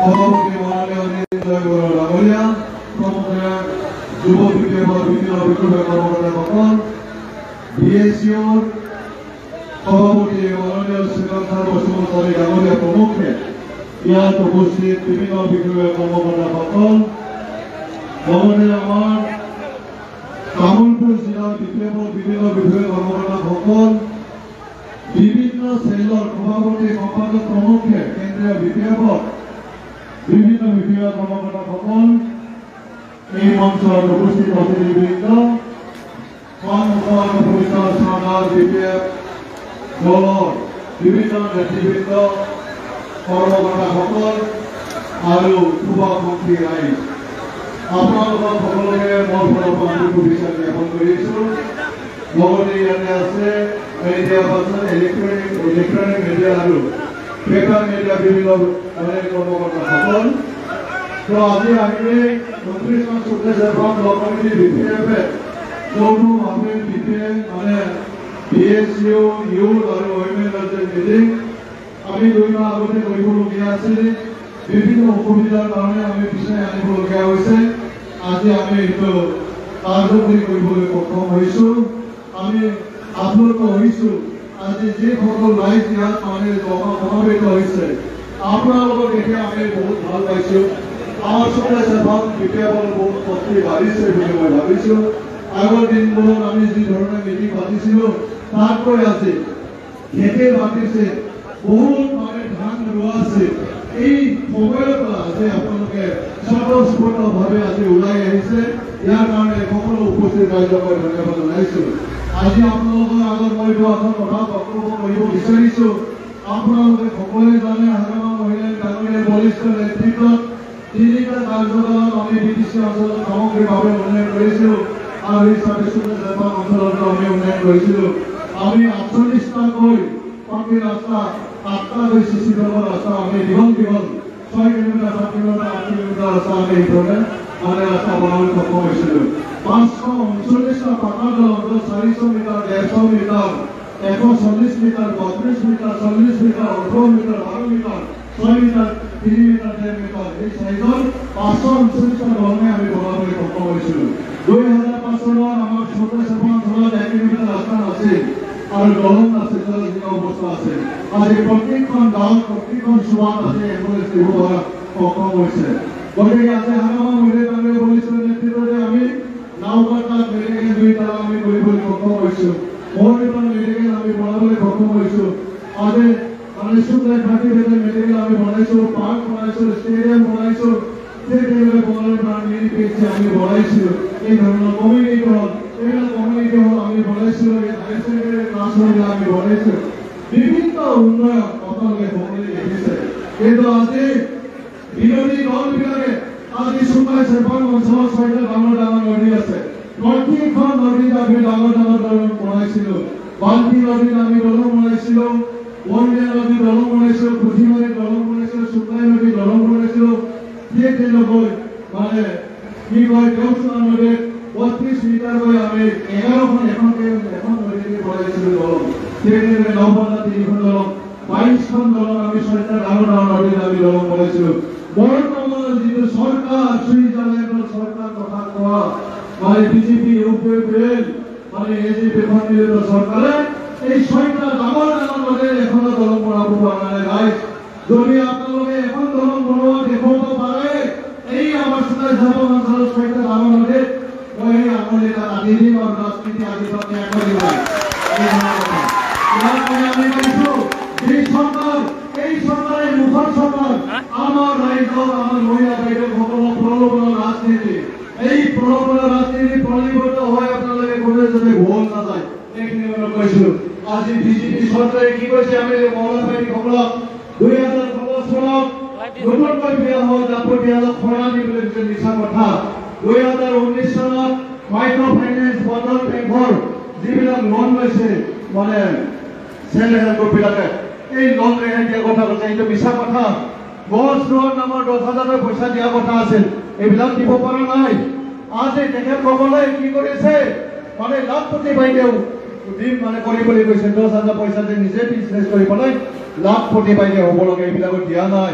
সভাপতি মাননীয় অনিল ডাঙৰীয়া, প্ৰমুখে যুৱ বিপ্লৱৰ বিভিন্ন বিষয় কৰ্মকৰ্তাসকল, BSUৰ সভাপতি মাননীয় শ্ৰীকান্ত বসুমতাৰী ডাঙৰীয়া প্ৰমুখে ইয়াত উপস্থিত বিভিন্ন বিষয় কৰ্মকৰ্তাসকল, লগতে আমাৰ কামৰূপ জিলাৰ বিপ্লৱৰ বিভিন্ন বিষয় কৰ্মকৰ্তাসকল, বিভিন্ন চেলৰ সভাপতি সম্পাদক প্ৰমুখে কেন্দ্ৰীয় বিপ্লৱৰ বিভিন্ন বিষয় কৰ্মকৰ্তাসকল, এই মঞ্চত উপস্থিত অতিথিবৃন্দ, চৰকাৰ বিপ্লৱ দলৰ বিভিন্ন নেতৃবৃন্দ, কৰ্মকৰ্তাসকল আৰু শুভাকাংক্ষী ৰাইজ, আপোনালোকক সকলোকে মোৰ ফালৰ পৰা আমি শুভেচ্ছা জ্ঞাপন কৰিছোঁ। লগতে ইয়াতে আছে মিডিয়া পাৰ্চন, ইলেক্ট্ৰনিক মিডিয়া আৰু পেপাৰ মিডিয়া বিভিন্ন কৰ্মকৰ্তাসকল। তো আজি আমি 29খন চুক্তি ব্লক কমিটি বিপিএফে যৌথভাৱে মানে BSU, ইউথ আৰু ওমেন ৰাজ্যৰ মিটিং আমি 2 মাহ আগতে কৰিবলগীয়া আছিল। বিভিন্ন অসুবিধাৰ কাৰণে আমি পিছুৱাই আনিবলগীয়া হৈছে। আজি আমি এইটো কাৰ্যকৰী কৰিবলৈ সক্ষম হৈছোঁ। আমি আপ্লুত হৈছোঁ। আজি যিসকল ৰাইজ ইয়াত মানে সমাবেত হৈছে, আপোনালোকক দেখি আমি বহুত ভাল পাইছোঁ। আমাৰ চুক্তি বিপ্লৱৰ বহুত শক্তি বাঢ়িছে বুলি মই ভাবিছোঁ। আগৰ দিনবোৰত আমি যি ধৰণে মিটিং পাতিছিলোঁ তাতকৈ আজি খেতি পাতিছে, বহুত মানে ধান ৰোৱা আছে। এই সময়ৰ পৰা আজি আপোনালোকে স্বতঃস্ফূৰ্তভাৱে আজি ওলাই আহিছে। ইয়াৰ কাৰণে সকলো উপস্থিত ৰাইজক মই ধন্যবাদ জনাইছোঁ। আজি আপোনালোকৰ আগত মই এখন কথা বক্তব্য কৰিব বিচাৰিছোঁ। আপোনালোকে সকলোৱে জানে হাগ্ৰামা মহিলা ডাঙৰীয়াৰ বলিষ্ঠ নেতৃত্বত 3টা কাৰ্যকালত আমি BTC অঞ্চলত সামগ্ৰিকভাৱে উন্নয়ন কৰিছিলোঁ আৰু এই জাপান অঞ্চলতো আমি উন্নয়ন কৰিছিলোঁ। আমি 48টাকৈ পাকী ৰাস্তা, 8টাকৈ CC ৰোডৰ ৰাস্তা আমি দীঘল 6 কিলোমিটাৰ, 7 কিলোমিটাৰ, 8 কিলোমিটাৰ ৰাস্তা আমি এইধৰণে মানে ৰাস্তা বনাবলৈ সক্ষম হৈছিলোঁ। 539টা পাকা দলং, 400 metre, 150 metre, 140 metre, 32 metre, 40 metre, 18 metre, 12 metre, 6 metre, 3 metre, 1.5 metre, এই চাইজৰ 539টা দলঙে আমি বনাবলৈ সক্ষম হৈছিলোঁ। 2005 চনত আমাৰ ছোট অঞ্চলত 1 কিলোমিটাৰ ৰাস্তা নাছিল আৰু দলং নাছিল, যি অৱস্থা আছিল। আজি প্ৰত্যেকখন গাঁৱত, প্ৰত্যেকখন চুবাত আজি এম্বুলেন্স দিব পৰা সক্ষম হৈছে। গতিকে আজি হাগ্ৰামা মহিলা ডাঙৰীয়া বলিষ্ঠ নেতৃত্বতে আমি নাওকাটাত মেডিকেল 2টা আমি কৰিবলৈ সক্ষম হৈছোঁ। মহৰিপাল মেডিকেল আমি বনাবলৈ সক্ষম হৈছোঁ। আজি মানে চুক্তি মেডিকেল আমি বনাইছোঁ, পাৰ্ক বনাইছোঁ, ষ্টেডিয়াম বনাইছোঁ, বনালে আমি বনাইছোঁ। এই ধৰণৰ কমিউনিটি হল, এইবিলাক কমিউনিটি হল আমি বনাইছিলোঁ। হায়াৰ ছেকেণ্ডেৰী ক্লাছবিলাক আমি বনাইছোঁ। বিভিন্ন উন্নয়ন আপোনালোকে সকলোৱে দেখিছে। কিন্তু আজি বিৰোধী দলবিলাকে আজি চুকাই চেপান অঞ্চলত 6টা ডাঙৰ ডাঙৰ নদী আছে। প্ৰতিখন নদীত আমি ডাঙৰ ডাঙৰ দলং বনাইছিলোঁ। বাল্টি নদীত আমি দলং বনাইছিলোঁ, বনদিয়া নদীত দলং বনাইছিলোঁ, পুথিমাৰীত দলং বনাইছিলোঁ, চুকাই নদীত দলং বনাইছিলোঁ। ঠিক তেনেকৈ মানে কি কয় দেওচুনা নদীত 32 মিটাৰকৈ আমি 11খন এখন নদীত বনাইছিলোঁ দলং। ঠিক তেনেকৈ নৌবান্ধা 3খন দলং, 22খন দলং আমি 6টা ডাঙৰ ডাঙৰ নদীত আমি দলং বনাইছিলোঁ। বৰ্তমানৰ যিটো চৰকাৰ, ছুইজাৰলেণ্ডৰ চৰকাৰ কথা কোৱা মানে BJP, UPL মানে AJP সন্মিলিত চৰকাৰে এই 6টা ডাঙৰ ডাঙৰ নদীৰ এখনো দলং বনাব পৰা নাই। ৰাইজ, যদি আপোনালোকে এখন দলং বনোৱা দেখুৱাব পাৰে, এই আমাৰ চুকাই চেপান অঞ্চলত 6টা ডাঙৰ নদীত মই এই আঙুলি কাটি দিম আৰু ৰাজনীতি আদি ত্যাগ কৰিব। আমি পাইছোঁ এই চৰকাৰ, এই চৰকাৰে মুখৰ চৰকাৰ আমাৰ ৰাইজক, আমাৰ মহিলা বাইদেউসকলক প্ৰলোভনৰ ৰাজনীতি, এই প্ৰলোভনৰ ৰাজনীতি প্ৰলিবদ্ধ হৈ আপোনালোকে কোনে যাতে ভুল নাযায় এইখিনি মই কৈছোঁ। আজি BJP চৰকাৰে কি কৈছে, আমি মহিলা বাইদেউসকলক 2015 চনত নতুনকৈ বিয়া হোৱা দাম্পতিয়ালক খৰা দিবলৈ দিছে, মিছা কথা। 2019 চনত মাইক্ৰ ফাইনেন্স বন্ধন বেংকৰ যিবিলাক লোন লৈছে মানে চেল্ফ হেল্প গ্ৰুপবিলাকে, এই লোন ৰেহাই দিয়াৰ কথা কৈছে, এইটো মিছা কথা। গছ ৰোৱাৰ নামৰ 10,000 পইচা দিয়া কথা আছিল, এইবিলাক দিব পৰা নাই। আজি তেখেতসকলে কি কৰিছে মানে লাখপতি বাইদেউ দিন মানে কৰিবলৈ গৈছে 10,000 পইচা দি নিজে বিজনেছ কৰি পেলাই লাখপতি বাইকে হ'ব লাগে এইবিলাকত দিয়া নাই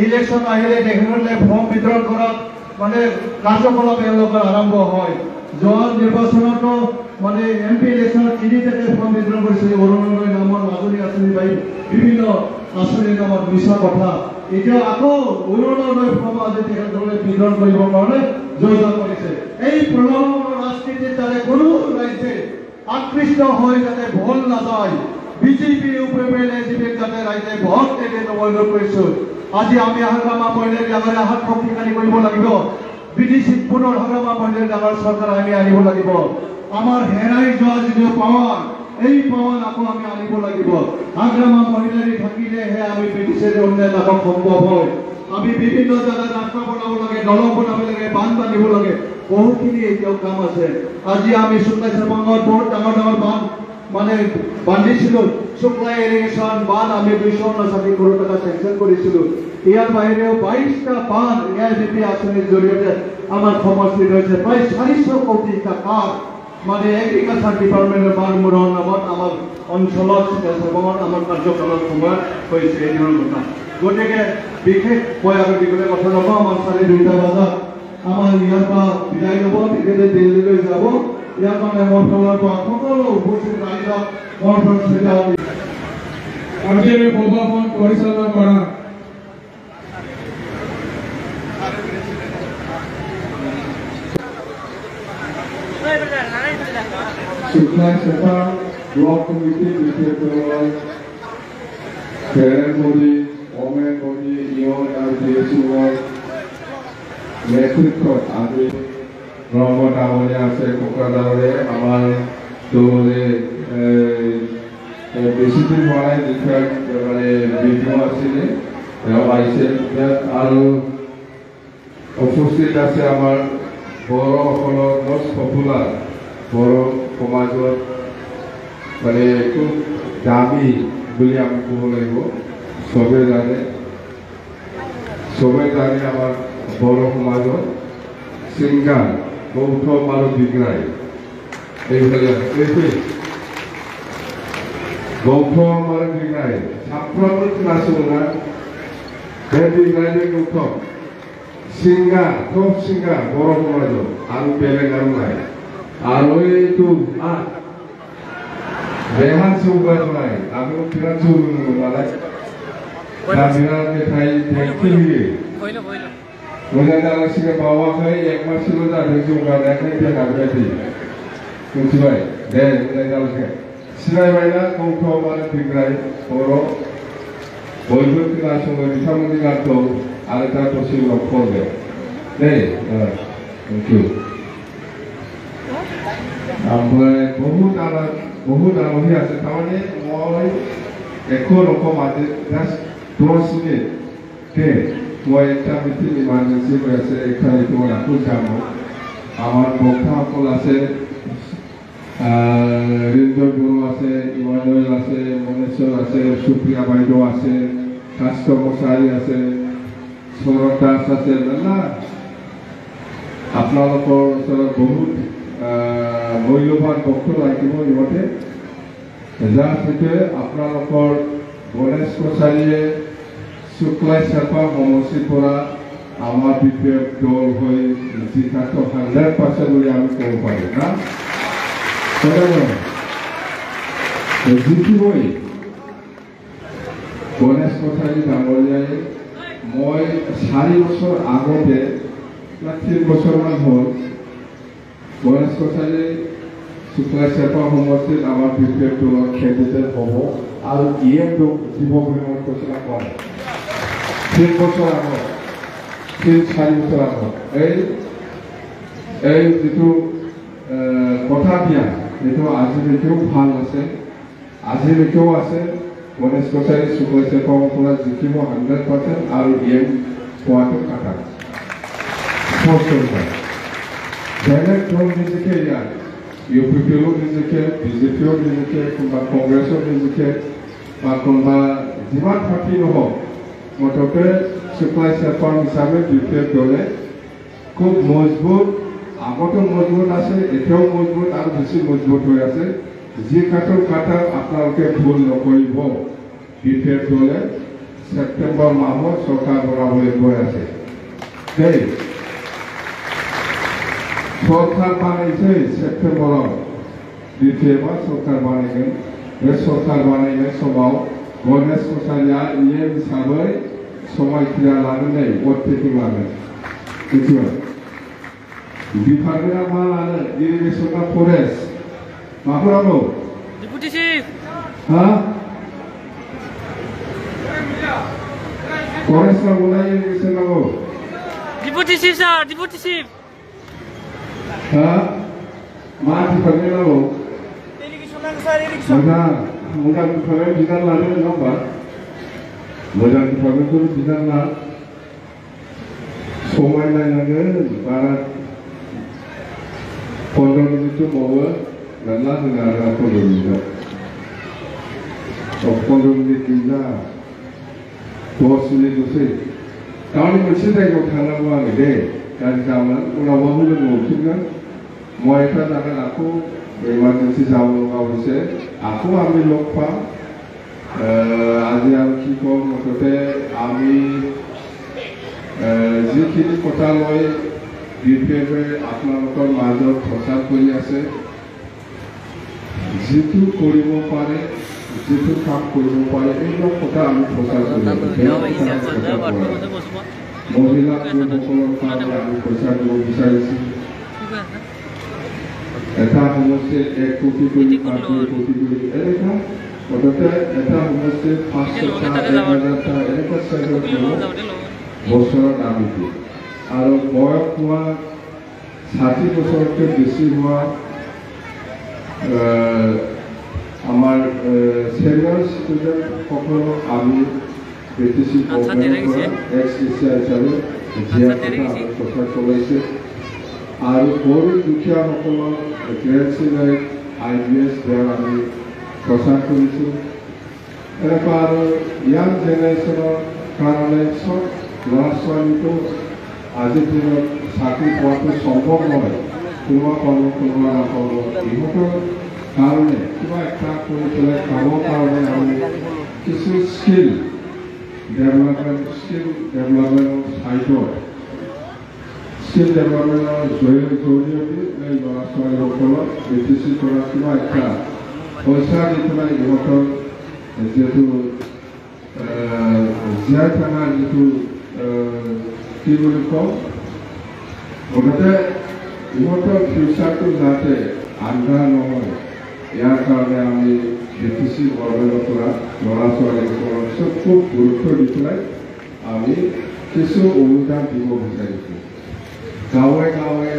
ইলেকশ্যন আহিলে তেখেতসকলে ফৰ্ম বিতৰণ কৰাত মানে কাৰ্যকলাপ এওঁলোকৰ আৰম্ভ হয় যোৱা নিৰ্বাচনতো মানে MP ইলেকশ্যনত তিনিটাকে ফৰ্ম বিতৰণ কৰিছিল অৰুণোদয় নামৰ মাজুলী আঁচনি পাই বিভিন্ন আঁচনিৰ নামত মিছা কথা এতিয়া আকৌ অৰুণোদয় ফৰ্ম আজি তেখেতসকলে বিতৰণ কৰিবৰ কাৰণে যোজনা কৰিছে এই প্ৰলোভনৰ ৰাজনীতিত যাতে কোনো ৰাইজে আকৃষ্ট হৈ যাতে ভুল নাযায় বিজেপি UPPLAGPক যাতে ৰাইজে ভোট দিয়ে অনুৰোধ কৰিছোঁ আজি আমি হাগ্ৰামা মহিলাৰ ডাঙৰ হাত শক্তিশালী কৰিব লাগিব বিদেশী পুনৰ হাগ্ৰামা মহিলাৰ ডাঙৰ চৰকাৰ আমি আনিব লাগিব আমাৰ হেৰাই যোৱা যিটো পাৱাৰ এই পাৱাৰ আকৌ আমি আনিব লাগিব হাগ্ৰামা মহিলাৰী থাকিলেহে আমি ব্ৰিটিছেৰে উন্নয়ন লাভ সম্ভৱ হয় আমি বিভিন্ন জায়গাত ৰাস্তা বনাব লাগে দলং বনাব লাগে বান্ধ বান্ধিব লাগে বহুখিনি এতিয়াও কাম আছে আজি আমি শুক্লাই চেপাঙত বহুত ডাঙৰ ডাঙৰ বান্ধ মানে বান্ধিছিলোঁ শুক্লাই ইৰিগেশ্যন বান্ধ আমি 260 কোটি টকা চেংচন কৰিছিলোঁ ইয়াৰ বাহিৰেও 22টা বান্ধ AIBP আঁচনিৰ জৰিয়তে আমাৰ সমষ্টিত হৈছে প্ৰায় 400 কোটি টকা মানে এগ্ৰিকালচাৰ ডিপাৰ্টমেণ্টৰ বান্ধবোৰৰ নামত আমাৰ অঞ্চলত চেপাঙত আমাৰ কাৰ্যকালৰ সময় হৈছে এই ধৰণৰ কথা গতিকে বিশেষ মই আৰু দীঘলীয়া কথা নকওঁ আমাৰ 2:30 বজাত আমাৰ ইয়াৰ পৰা বিদায় ল'ব তেখেতে দিল্লীলৈ যাব ইয়াৰ কাৰণে মোৰ ফালৰ পৰা সকলো উপস্থিত ৰাইজক মোৰ পৰা আজি আমি সভাখন পৰিচালনা কৰা শুক্লাই চেপাং ব্লক কমিটি বিশেষকৈ ফেৰেন বডি ওমেন বডি ইয়ন আৰু DSUৰ নেতৃত্বত আজি ৰংগত ডাঙৰীয়া আছে কোকৰাঝাৰৰে আমাৰ দলৰে বেছি দিন হোৱা নাই যিখন মানে ভিডিঅ' আছিলে তেওঁ আহিছে আৰু উপস্থিত আছে আমাৰ বড়োসকলৰ মষ্ট পপুলাৰ বড়ো সমাজত মানে খুব দামী বুলি আমি ক'ব লাগিব চবেই জানে আমাৰ বড়ো সমাজত ছিংগাৰ গৌতম আৰু বিগ্ৰাই এইফালে গৌতম আৰু বিগ্ৰাই সাপ্ৰমত নাছিল না বিগ্ৰাই Gautam singer top singer Bodo সমাজত আৰু বেলেগ আৰু নাই আৰু এইটো ৰেহান চৌকাত নাই আমি বিৰাট চৌক নালাগ বিৰাট মেথাই দেখি मोजां जालांसिगोन बावाखै एक माससोल' जादों जौगानायाखै देहाबायदि मिथिबाय दे मोजां जालांखै सिनायबायना गौतम आरो बिग्राय बर' बयबो खोनासङो बिथांमोननि गानखौ आरो दा दसे उनाव खनगोन दे थेंक इउ ओमफ्राय बहुत आलहि আছে তাৰমানে মই একো ৰকম আজি জাষ্ট 10 মিনিট দে মই একটা মিটিং ইমাৰ্জেন্সি হৈ আছে এখানে তোমাৰ আকৌ যাম আমাৰ বক্তাসকল আছে ৰিঞ্জন গুৰু আছে ইমানুৱেল আছে মনেশ্বৰ আছে সুপ্ৰিয়া বাইদেউ আছে কাষ্টমচাৰী আছে শৰৎ দাস আছে না আপোনালোকৰ ওচৰত বহুত মূল্যৱান বক্তব্য ৰাখিব ইহঁতে যাৰ সৈতে আপোনালোকৰ গণেশ কছাৰীয়ে শুক্লাই চেপাং সমষ্টিৰ পৰা আমাৰ বিপেক দল হৈ জিকাটো 100% বুলি আমি ক'ব পাৰোঁ না জিকিবই গণেশ কছাৰী ডাঙৰীয়াই মই 4 বছৰ আগতে 3 বছৰমান হ'ল গণেশ কছাৰী শুক্লাই চেপাং সমষ্টিত আমাৰ বিপেক দলৰ কেণ্ডিডেট হ'ব আৰু দিব বুলি মই ঘোষণা কৰে 3 বছৰ আগত 4 বছৰ আগত এই যিটো কথা দিয়া এইটো আজিলৈকেও ভাল আছে আজিলৈকেও আছে গণেশ কছাৰী শুক্লাই চেপাঙৰ পৰা জিকিব 100% আৰু পোৱাটো কাটা বেলেগ দল নিজিকে ইয়াত UPPও নিজিকে BJPও নিজিকে কোনোবা কংগ্ৰেছও নিজিকে বা কোনোবা যিমান পাৰ্টি নহওক মুঠতে শুক্লাই চেপাং হিচাপে বিপেক দলে খুব মজবুত আগতো মজবুত আছে এতিয়াও মজবুত আৰু বেছি মজবুত হৈ আছে যি কথা আপোনালোকে ভুল নকৰিব বিপেড দলে সেপ্টেম্বৰ মাহত চৰকাৰ বনাবলৈ গৈ আছে দেই সরকার বানাইছে সেপ্টেম্বরাव দ্বিতীয়বার সরকার বানাইगोन बे সরকার বানাইनाय समाव गणेश कसारिया इए हिसाबै समायखिरा लानानै अटपेकिं लागोन मिथिबाय डिपार्टमेन्टआ मा लानो इरिगेसन ना फरेस्ट माखौ नांगौ डिपुटि चिफ हा फरेस्ट नांगौ ना इरिगेसन नांगौ deputy chief sir deputy chief मा डिपार्टमेन्ट नांगौ मोजां डिपार्टमेन्ट बिनानै लादो नङा होमबा मोजां डिपार्टमेन्टखौ बिनानै ला समाय नायनांगोन बारा 15 मिनिट दंबावो मेरला होनो आरो 15 मिनिटआव 15 मिनिट गैला 10 मिनिटल'सै गावनि मोनसे जायगायाव थांनांगौ आरो दे गाज्रि जागोन उनावबाबो लोगो मोनफिनगोन मयफ्रा जागोन आखौ इमारजेंसि जावसे आखौ आमी लग पाम আজি আমি কি কম মুঠতে আমি যিখিনি কথা লৈ বিপেডে আপোনালোকৰ মাজত প্ৰচাৰ কৰি আছে যিটো কৰিব পাৰে যিটো কাম কৰিব পাৰে এইবিলাক কথা আমি প্ৰচাৰ কৰি মহিলা গ্ৰুপসকলৰ কাৰণে আমি প্ৰচাৰ কৰিব বিচাৰিছোঁ এটা সমষ্টি 1 কোটি কৰি 2 কোটি কৰি এনেকা মুঠতে এটা সমষ্টি 500টা 1000টা এনেকা চাইজৰ বছৰৰ দামটো আৰু বয়স হোৱা 60 বছৰতকৈ বেছি হোৱা আমাৰ সিনিয়ৰ ষ্টুডেণ্ট সকলক আমি বিটিসি গভৰ্ণমেণ্টৰ এক্স-এছিয়া হিচাপে জিয়াৰ প্ৰচাৰ চলাইছে আৰু গৰীব দুখীয়াসকলক গ্ৰেড IBS দিয়াৰ আমি প্ৰচাৰ কৰিছোঁ এনেকুৱা আৰু ইয়াং জেনেৰেশ্যনৰ কাৰণে চব ল'ৰা ছোৱালীটো আজিৰ দিনত চাকৰি পোৱাটো সম্ভৱ নহয় কোনোবা পাব কোনোবা নাপাব ইহঁতৰ কাৰণে কিবা এটা কৰি পেলাই খাবৰ কাৰণে আমি কিছু স্কিল ডেভেলপমেণ্ট চাইডত স্কিল ডেভেলপমেণ্টৰ জৰিয়তে এই ল'ৰা ছোৱালীসকলক বিটিচি কৰা কিবা এটা পইচা দি পেলাই ইহঁতৰ যিহেতু জীয়াই থকাৰ যিটো কি বুলি কওঁ মুঠতে ইহঁতৰ ফিউচাৰটো যাতে আন্ধাৰ নহয় ইয়াৰ কাৰণে আমি বিটিচি গভৰ্ণমেণ্টৰ পৰা ল'ৰা ছোৱালীসকলক চব খুব গুৰুত্ব দি পেলাই আমি কিছু অনুদান দিব বিচাৰিছোঁ গাঁৱে গাঁৱে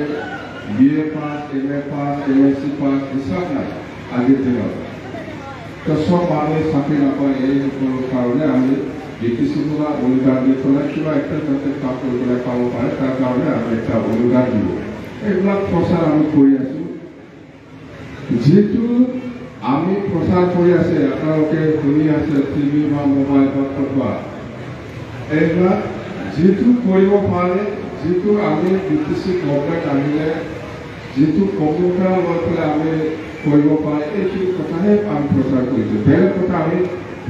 BA পাছ MA পাছ MSc পাছ হিচাপ নাই আজিৰ দিনত তো সব মানুহে চাকৰি নাপায় এইসকলৰ কাৰণে আমি বিটিচি পৰা অনুদান দি পেলাই কিবা একটা যাতে কাম কৰি পেলাই পাব পাৰে তাৰ কাৰণে আমি এটা অনুদান দিব এইবিলাক প্ৰচাৰ আমি কৰি আছোঁ যিটো আমি প্ৰচাৰ কৰি আছে আপোনালোকে শুনি আছে টিভি বা মোবাইল বা ক'ৰবা এইবিলাক যিটো কৰিব পাৰে যিটো আমি বিটিচি গভৰ্ণমেণ্ট আহিলে যিটো কম্পিউটাৰ লৈ পেলাই আমি কৰিব পাৰে এইখিনি কথাহে আমি প্ৰচাৰ কৰিছোঁ বেলেগ কথা আমি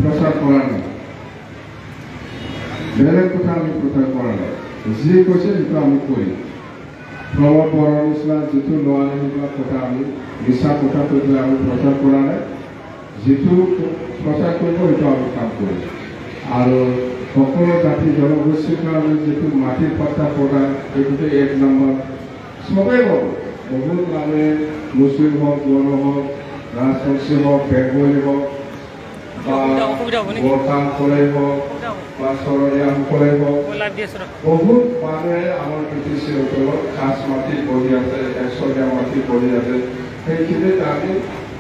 প্ৰচাৰ কৰা নাই বেলেগ কথা আমি প্ৰচাৰ কৰা নাই যি কৈছে সেইটো আমি কৰিম প্ৰমোদ বড়োৰ নিচিনা যিটো লোৱা সেইবিলাক কথা আমি মিছা কথা কৈ পেলাই আমি প্ৰচাৰ কৰা নাই যিটো প্ৰচাৰ কৰিব সেইটো আমি কাম কৰিম আৰু সকলো জাতি জনগোষ্ঠীৰ কাৰণে যিটো মাটিৰ পাত্তা প্ৰদান এইটোতে 1 নম্বৰ চবেই পাব বহুত মানুহে মুছলিম হওক বড়ো হওক ৰাজবংশী হওক বেংগলী হওক বা গোৰ্খাসকলেই হওক বা চৰণীয়াসকলেই হওক বহুত মানুহে আমাৰ বিটিচি অঞ্চলত খাচ মাটি পৰি আছে এশলীয়া মাটি পৰি আছে সেইখিনিত আমি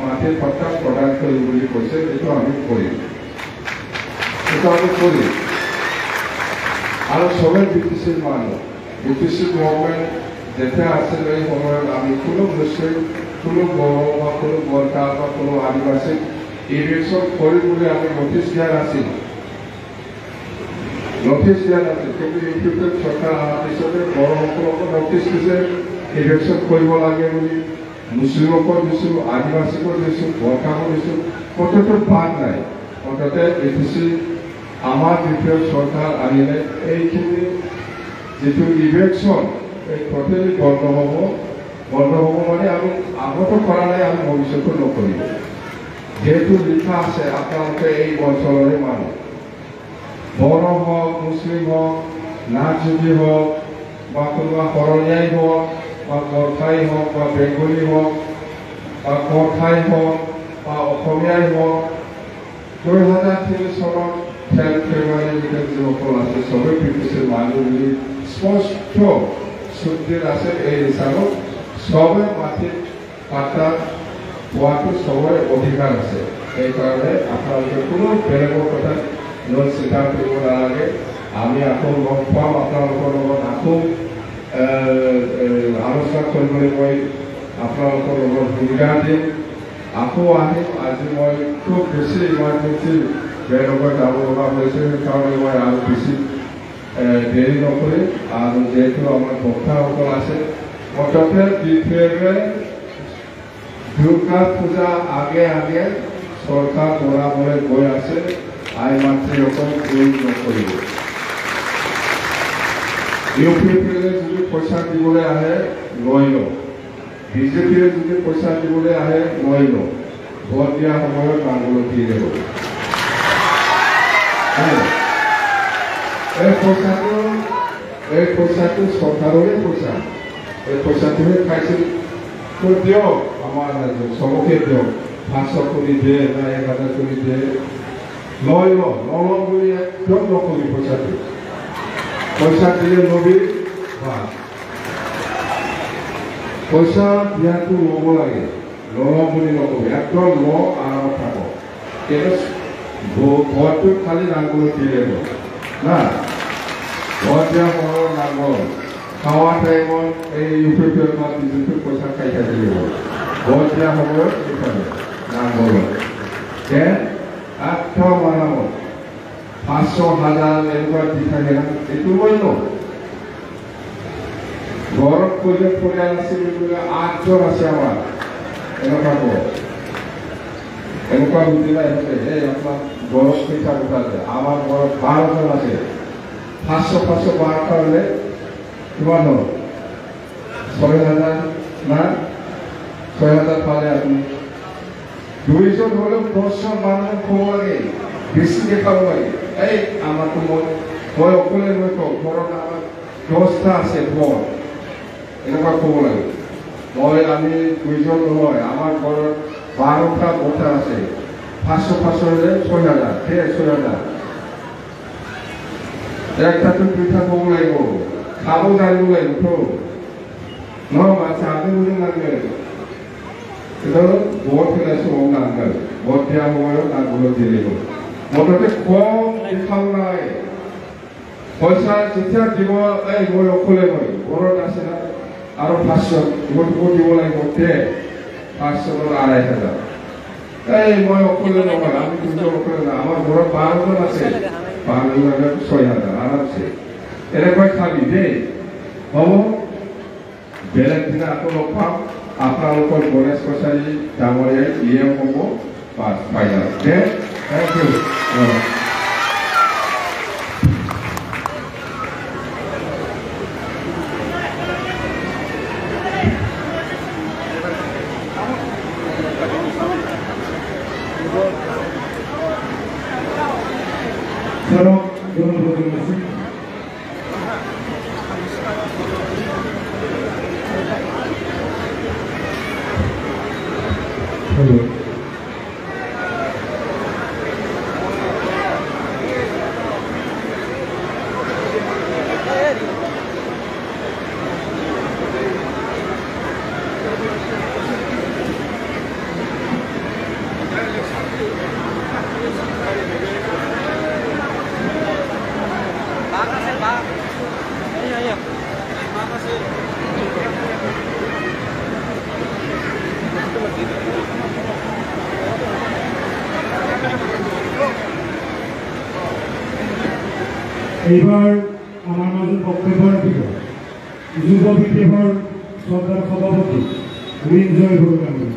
মাটিৰ পাত্তা প্ৰদান কৰিম বুলি কৈছে এইটো আমি কৰিম আৰু চবেই বিটিচিৰ মানুহ বিটিচি গভৰ্ণমেণ্ট যেতিয়া আছিল এই সময়ত আমি কোনো মুছলিম কোনো বড়ো বা কোনো গোৰ্খা বা কোনো আদিবাসীক ইলেকশ্যন কৰিবলৈ আমি নটিচ দিয়া নাছিল কিন্তু ইউপিপিত চৰকাৰ অহাৰ পিছতে বড়োসকলকো নটিচ দিছে ইলেকশ্যন কৰিব লাগে বুলি মুছলিমকো দিছোঁ, আদিবাসীকো দিছোঁ, গোৰ্খাকো দিছোঁ, কতটো বাদ নাই। মুঠতে দেখিছোঁ আমাৰ যিটো চৰকাৰ আহিলে এইখিনি যিটো ইলেকশ্যন এই টোটেলি বন্ধ হ'ব মানে আমি আগতো কৰা নাই, আমি ভৱিষ্যতো নকৰিব। যেহেতু লিখা আছে আপোনালোকে এই অঞ্চলৰে মানুহ, বড়ো হওক, মুছলিম হওক, নাথযোগী হওক, বা কোনোবা শৰণীয়াই হওক, বা গোৰ্খাই হওক, বা বেংগলী হওক, বা কথাই হওক, বা অসমীয়াই হওক, 2003 চনত 10 ফেব্ৰুৱাৰী যিসকল আছে চবেই ব্ৰিটিছৰ মানুহ বুলি স্পষ্ট চুক্তিত আছে। এই হিচাপত চবে মাটিত পাতা পোৱাটো চবৰে অধিকাৰ আছে। সেইকাৰণে আপোনালোকে কোনো বেলেগৰ কথা লৈ চিন্তা কৰিব নালাগে। আমি আকৌ লগ পাম, আপোনালোকৰ লগত আকৌ আলোচনা কৰিবলৈ মই আপোনালোকৰ লগত সুবিধা দিম, আকৌ আহিম। আজি মই খুব বেছি ইমাৰ্জেঞ্চি বেলেগত যাব লগা হৈছে, সেইকাৰণে মই আৰু বেছি দেৰি নকৰিম। আৰু যিহেতু আমাৰ বক্তাসকল আছে, মুঠতে 2 ফেব্ৰুৱাৰী দুৰ্গা পূজা আগে চৰকাৰ বনাবলৈ গৈ আছে। আই মাতৃসকল ভুল নকৰিব। ইউপিএফএলে যদি পইচা দিবলৈ আহে লৈ লওক, বিজেপিয়ে যদি পইচা দিবলৈ আহে লৈ লওক, ভোট দিয়া সময়ত নামলৈ দি দিব। এই পইচাটো চৰকাৰৰে পইচা, এই পইচাটোহে খাইছিল। দিয়ক আমাৰ ৰাজ্যত চবকে দিয়ক, 500 কোটি দিয়ে না 1000 কোটি দিয়ে, লৈ লওক। নলওঁ বুলি একদম নকৰি পইচাটো, পইচা দিলে লবি বাস। পইচা দিয়াটো ল'ব লাগে, নলওঁ বুলি নকবি, একদম ল আৰামত থাকক। কিন্তু ভোটটো খালি নামলৈ দিলে না, ভোট দিয়া সময়ত নামল খাওয়া টাইমত এই ইউপিএফএল বা বিজেপিৰ পইচা খাই থাকিব। ভোট দিয়া সময়ত এইফালে নামল একদম আৰামত 500, 1000 এনেকুৱা দি থাকে না, এইটো লৈ লওক। ঘৰত পৰিয়াল আছে বুলি 8জন আছে আমাৰ, এনেকুৱা কব। এনেকুৱা বুজিলা এই আপোনাৰ ঘৰত পইচা গোটালে, আমাৰ ঘৰত 12জন আছে। 500 12টা হলে কিমান হ'ল? 6000 না, 6000 পালে আপুনি। 2জন হলেও 10জন মানুহক ক'ব লাগে, বেছিকে খাব লাগে। এই আমাৰতো মই অকলে লৈ কওঁ, ঘৰত আমাৰ 10টা আছে ঘৰ, এনেকুৱা ক'ব লাগে। আমি 2জন নহয়, আমাৰ ঘৰত 12টা ভোটাৰ আছে। 500 হলে 6000, 6000। একটাতো পিঠা ক'ব লাগিব, খাব জানিব লাগিব নহয়, মাছে আগে বুজি নালাগে। কিন্তু ভোট পেলাইছো নালাগে, ভোট দিয়া সময়ত নাগলৈ দি দিব। মুঠতে কম লিখাও নাই, পইচা যেতিয়া দিব এই মই অকলে মই ঘৰত আছে না, আৰু 500 ভোটবোৰ দিব লাগিব 500 2500। এই মই অকলে নহয়, আমি কিন্তু অকলে না, আমাৰ ঘৰত 12জন আছে, 12 6000 আৰামছে। এনেকৈ খাবি দেই, হ'ব। বেলেগ দিনা আকৌ লগ পাম। আপোনালোকৰ গণেশ কছাৰী ডাঙৰীয়াই ইয়ে হ'ব পাছ ফাইনেল। Thank U. এইবাৰ আমাৰ মাজত বক্তব্য ৰাখিব যুৱ বিপ্লৱৰ চৰকাৰ সভাপতি এনজয় কৰুক আমৰা।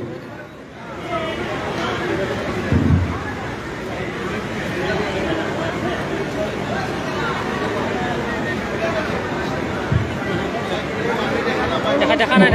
দেখা নাই